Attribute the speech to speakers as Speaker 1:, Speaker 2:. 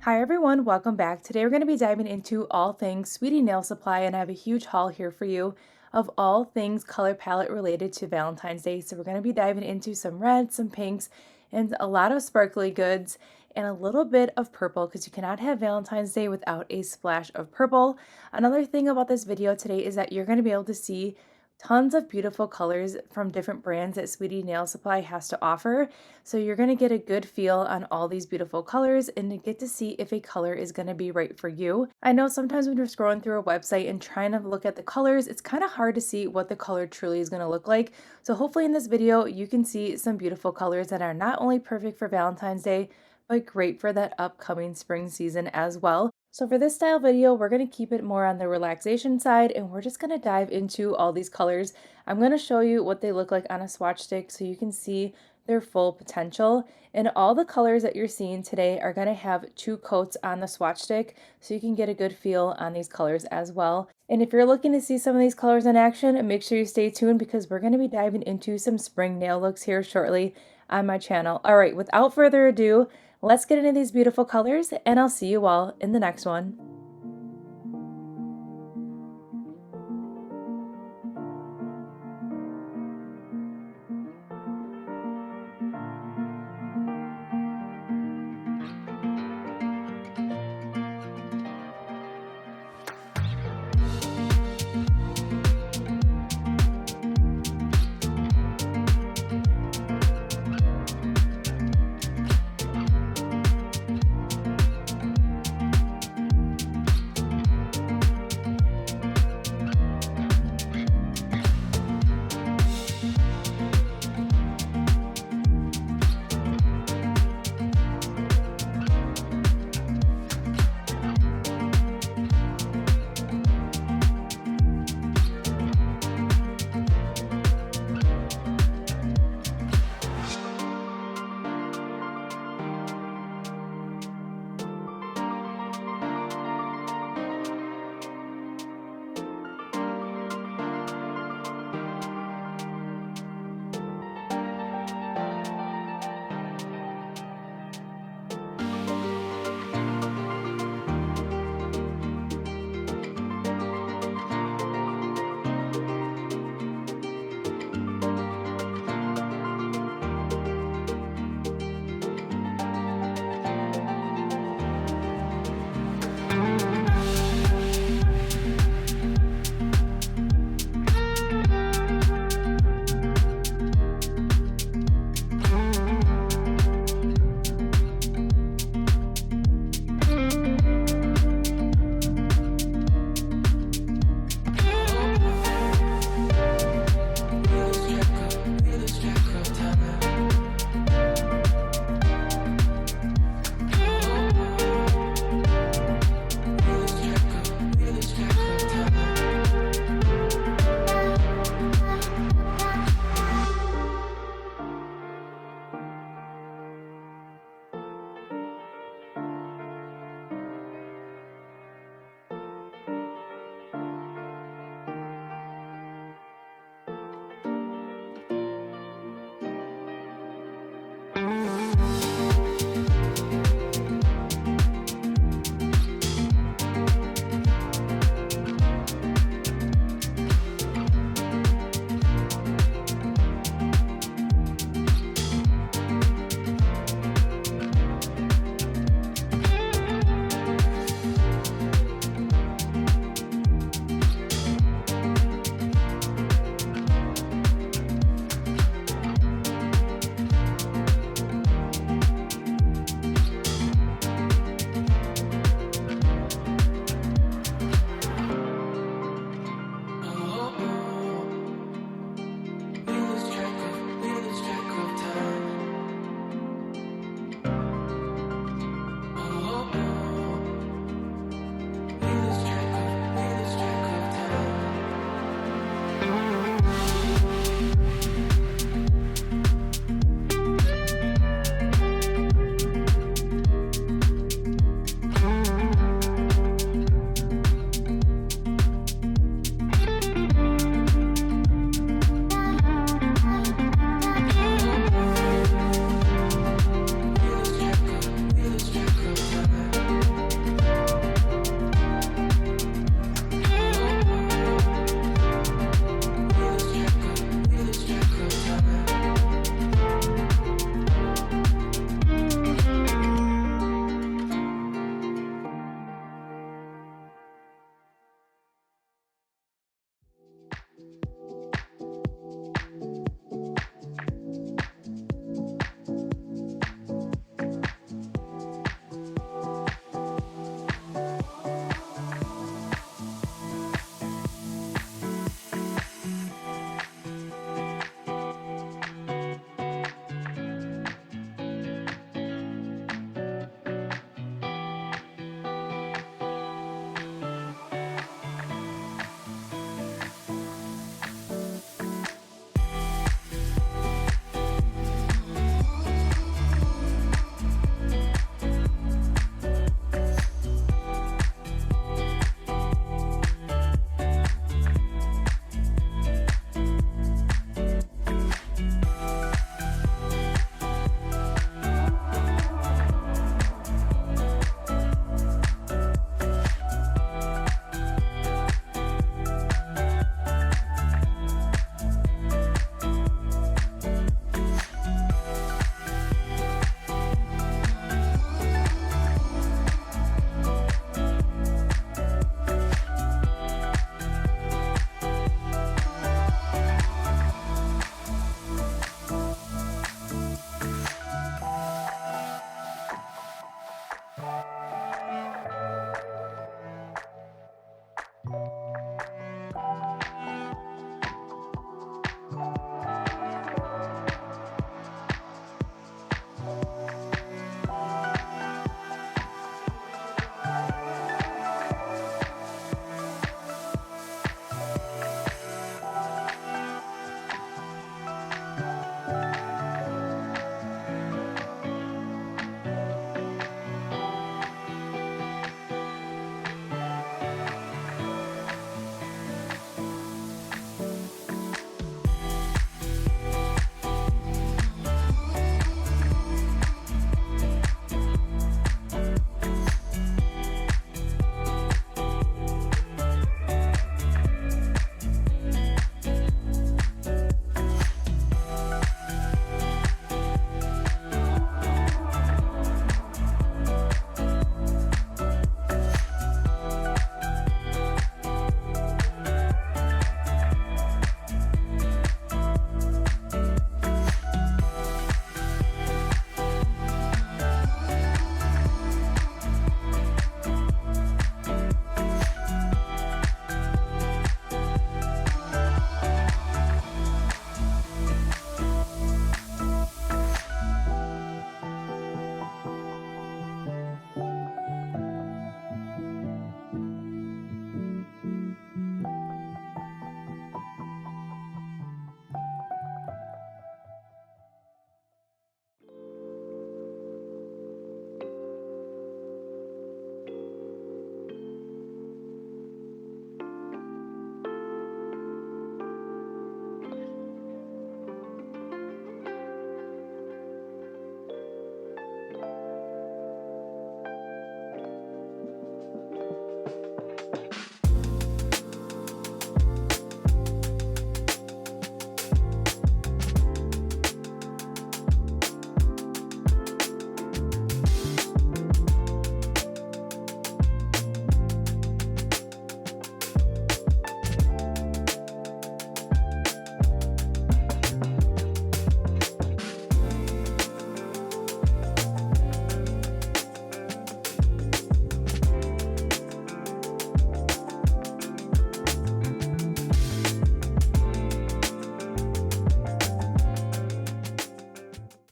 Speaker 1: Hi everyone, welcome back. Today we're going to be diving into all things Sweetie Nail Supply, and I have a huge haul here for you of all things color palette related to Valentine's Day. So we're going to be diving into some reds, some pinks, and a lot of sparkly goods, and a little bit of purple because you cannot have Valentine's Day without a splash of purple. Another thing about this video today is that you're going to be able to see tons of beautiful colors from different brands that Sweetie Nail Supply has to offer. So you're going to get a good feel on all these beautiful colors and to get to see if a color is going to be right for you. I know sometimes when you're scrolling through a website and trying to look at the colors, it's kind of hard to see what the color truly is going to look like. So hopefully in this video, you can see some beautiful colors that are not only perfect for Valentine's Day, but great for that upcoming spring season as well. So for this style video, we're going to keep it more on the relaxation side, and we're just going to dive into all these colors. I'm going to show you what they look like on a swatch stick so you can see their full potential. And all the colors that you're seeing today are going to have 2 coats on the swatch stick so you can get a good feel on these colors as well. And if you're looking to see some of these colors in action, make sure you stay tuned because we're going to be diving into some spring nail looks here shortly on my channel. All right, without further ado, let's get into these beautiful colors, and I'll see you all in the next one.